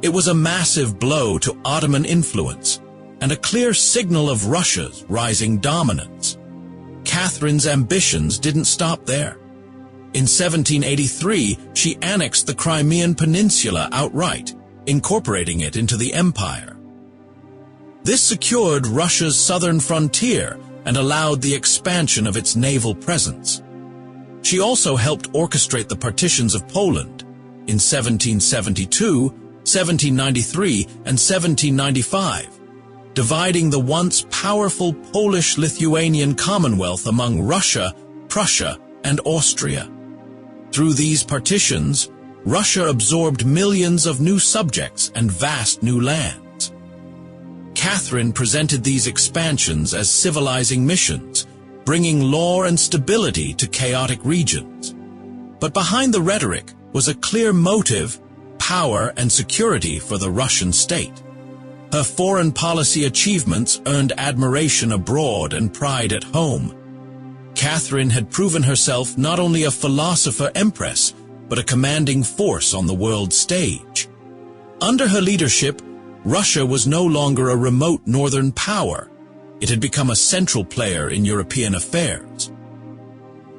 It was a massive blow to Ottoman influence and a clear signal of Russia's rising dominance. Catherine's ambitions didn't stop there. In 1783, she annexed the Crimean Peninsula outright, incorporating it into the empire. This secured Russia's southern frontier and allowed the expansion of its naval presence. She also helped orchestrate the partitions of Poland in 1772, 1793, and 1795, dividing the once powerful Polish-Lithuanian Commonwealth among Russia, Prussia, and Austria. Through these partitions, Russia absorbed millions of new subjects and vast new lands. Catherine presented these expansions as civilizing missions, bringing law and stability to chaotic regions. But behind the rhetoric was a clear motive: power and security for the Russian state. Her foreign policy achievements earned admiration abroad and pride at home. Catherine had proven herself not only a philosopher-empress, but a commanding force on the world stage. Under her leadership, Russia was no longer a remote northern power. It had become a central player in European affairs.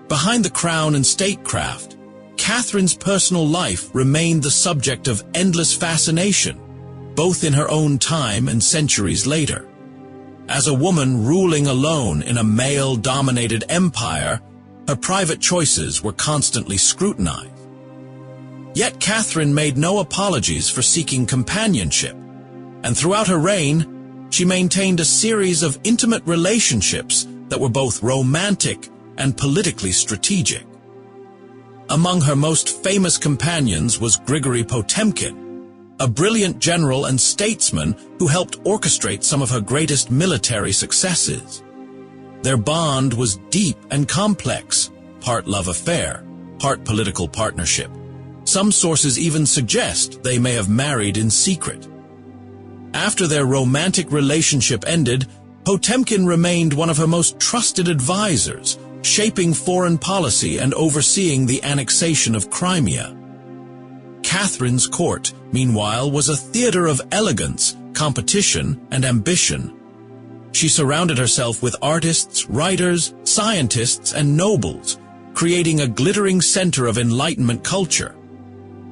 Behind the crown and statecraft, Catherine's personal life remained the subject of endless fascination, both in her own time and centuries later. As a woman ruling alone in a male-dominated empire, her private choices were constantly scrutinized. Yet Catherine made no apologies for seeking companionship, and throughout her reign, she maintained a series of intimate relationships that were both romantic and politically strategic. Among her most famous companions was Grigory Potemkin, a brilliant general and statesman who helped orchestrate some of her greatest military successes. Their bond was deep and complex, part love affair, part political partnership. Some sources even suggest they may have married in secret. After their romantic relationship ended, Potemkin remained one of her most trusted advisors, shaping foreign policy and overseeing the annexation of Crimea. Catherine's court, meanwhile, was a theater of elegance, competition, and ambition. She surrounded herself with artists, writers, scientists, and nobles, creating a glittering center of Enlightenment culture.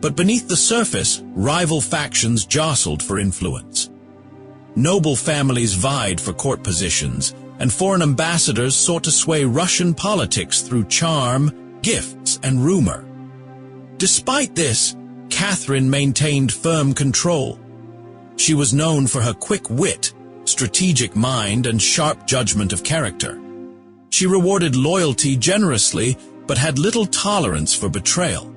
But beneath the surface, rival factions jostled for influence. Noble families vied for court positions, and foreign ambassadors sought to sway Russian politics through charm, gifts, and rumor. Despite this, Catherine maintained firm control. She was known for her quick wit, strategic mind, and sharp judgment of character. She rewarded loyalty generously, but had little tolerance for betrayal.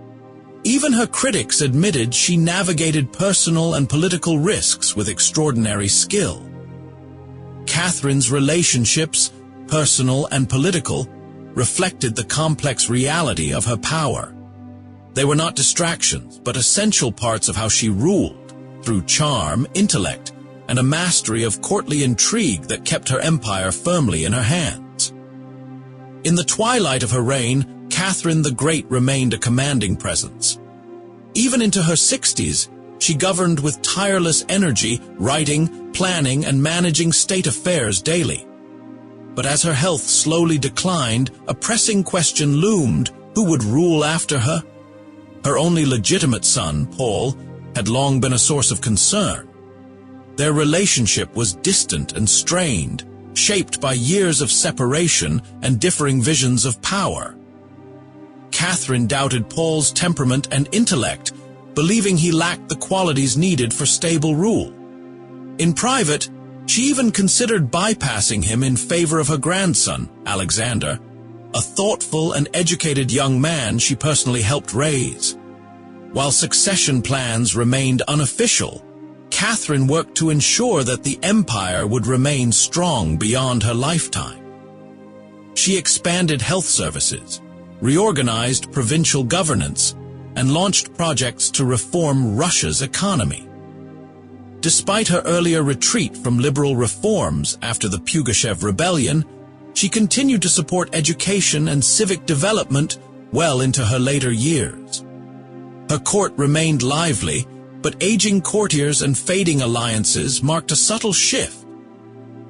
Even her critics admitted she navigated personal and political risks with extraordinary skill. Catherine's relationships, personal and political, reflected the complex reality of her power. They were not distractions, but essential parts of how she ruled, through charm, intellect, and a mastery of courtly intrigue that kept her empire firmly in her hands. In the twilight of her reign, Catherine the Great remained a commanding presence. Even into her 60s, she governed with tireless energy, writing, planning, and managing state affairs daily. But as her health slowly declined, a pressing question loomed: who would rule after her? Her only legitimate son, Paul, had long been a source of concern. Their relationship was distant and strained, shaped by years of separation and differing visions of power. Catherine doubted Paul's temperament and intellect, believing he lacked the qualities needed for stable rule. In private, she even considered bypassing him in favor of her grandson, Alexander, a thoughtful and educated young man she personally helped raise. While succession plans remained unofficial, Catherine worked to ensure that the empire would remain strong beyond her lifetime. She expanded health services, reorganized provincial governance, and launched projects to reform Russia's economy. Despite her earlier retreat from liberal reforms after the Pugachev Rebellion, she continued to support education and civic development well into her later years. Her court remained lively, but aging courtiers and fading alliances marked a subtle shift.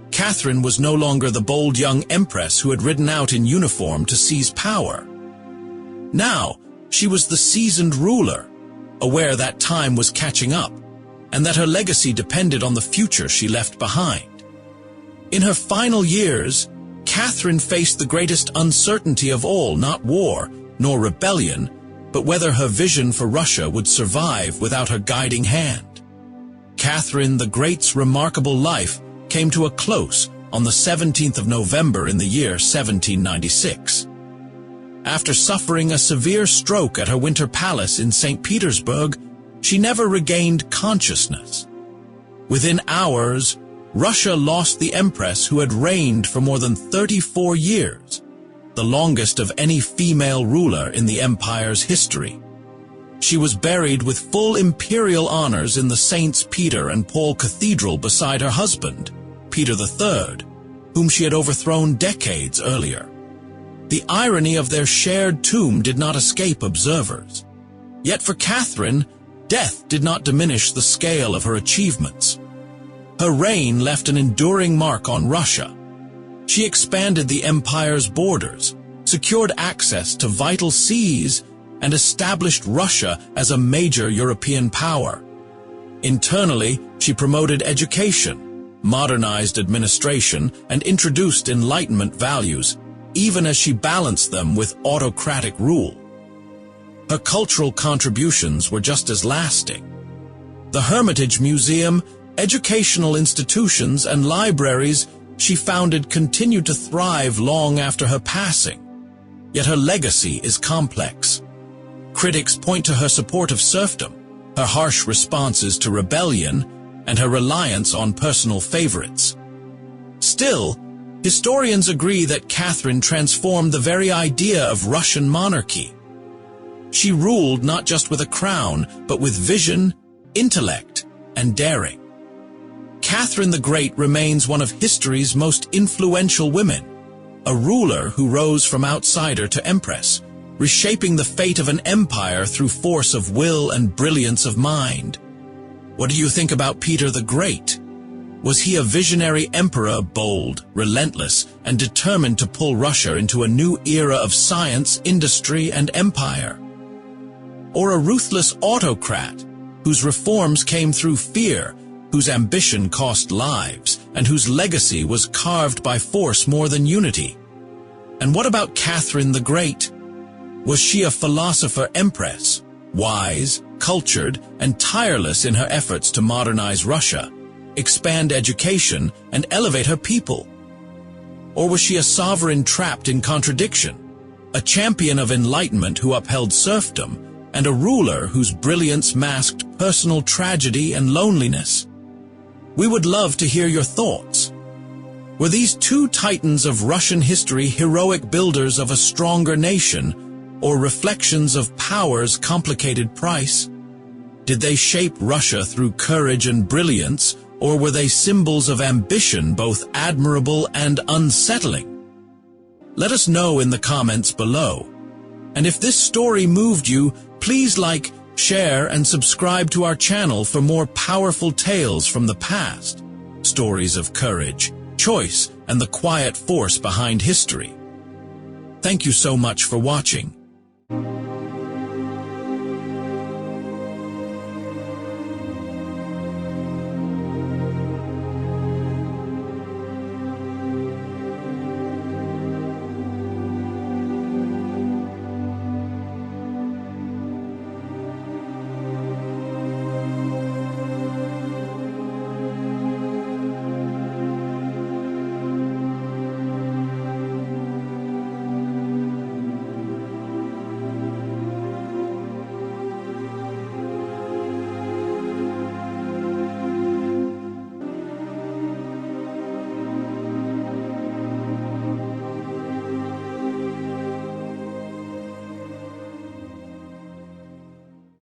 Catherine was no longer the bold young empress who had ridden out in uniform to seize power. Now, she was the seasoned ruler, aware that time was catching up, and that her legacy depended on the future she left behind. In her final years, Catherine faced the greatest uncertainty of all, not war, nor rebellion, but whether her vision for Russia would survive without her guiding hand. Catherine the Great's remarkable life came to a close on the 17th of November in the year 1796. After suffering a severe stroke at her winter palace in Saint Petersburg, she never regained consciousness. Within hours, Russia lost the empress who had reigned for more than 34 years, the longest of any female ruler in the empire's history. She was buried with full imperial honors in the Saints Peter and Paul Cathedral beside her husband, Peter III, whom she had overthrown decades earlier. The irony of their shared tomb did not escape observers. Yet for Catherine, death did not diminish the scale of her achievements. Her reign left an enduring mark on Russia. She expanded the empire's borders, secured access to vital seas, and established Russia as a major European power. Internally, she promoted education, modernized administration, and introduced Enlightenment values, even as she balanced them with autocratic rule. Her cultural contributions were just as lasting. The Hermitage Museum, educational institutions, and libraries she founded continued to thrive long after her passing. Yet her legacy is complex. Critics point to her support of serfdom, her harsh responses to rebellion, and her reliance on personal favorites. Still, historians agree that Catherine transformed the very idea of Russian monarchy. She ruled not just with a crown, but with vision, intellect, and daring. Catherine the Great remains one of history's most influential women, a ruler who rose from outsider to empress, reshaping the fate of an empire through force of will and brilliance of mind. What do you think about Peter the Great? Was he a visionary emperor, bold, relentless, and determined to pull Russia into a new era of science, industry, and empire? Or a ruthless autocrat whose reforms came through fear, whose ambition cost lives, and whose legacy was carved by force more than unity? And what about Catherine the Great? Was she a philosopher empress, wise, cultured, and tireless in her efforts to modernize Russia, expand education, and elevate her people? Or was she a sovereign trapped in contradiction, a champion of enlightenment who upheld serfdom, and a ruler whose brilliance masked personal tragedy and loneliness? We would love to hear your thoughts. Were these two titans of Russian history heroic builders of a stronger nation, or reflections of power's complicated price? Did they shape Russia through courage and brilliance, or were they symbols of ambition, both admirable and unsettling? Let us know in the comments below. And if this story moved you, please like, share, and subscribe to our channel for more powerful tales from the past, stories of courage, choice, and the quiet force behind history. Thank you so much for watching.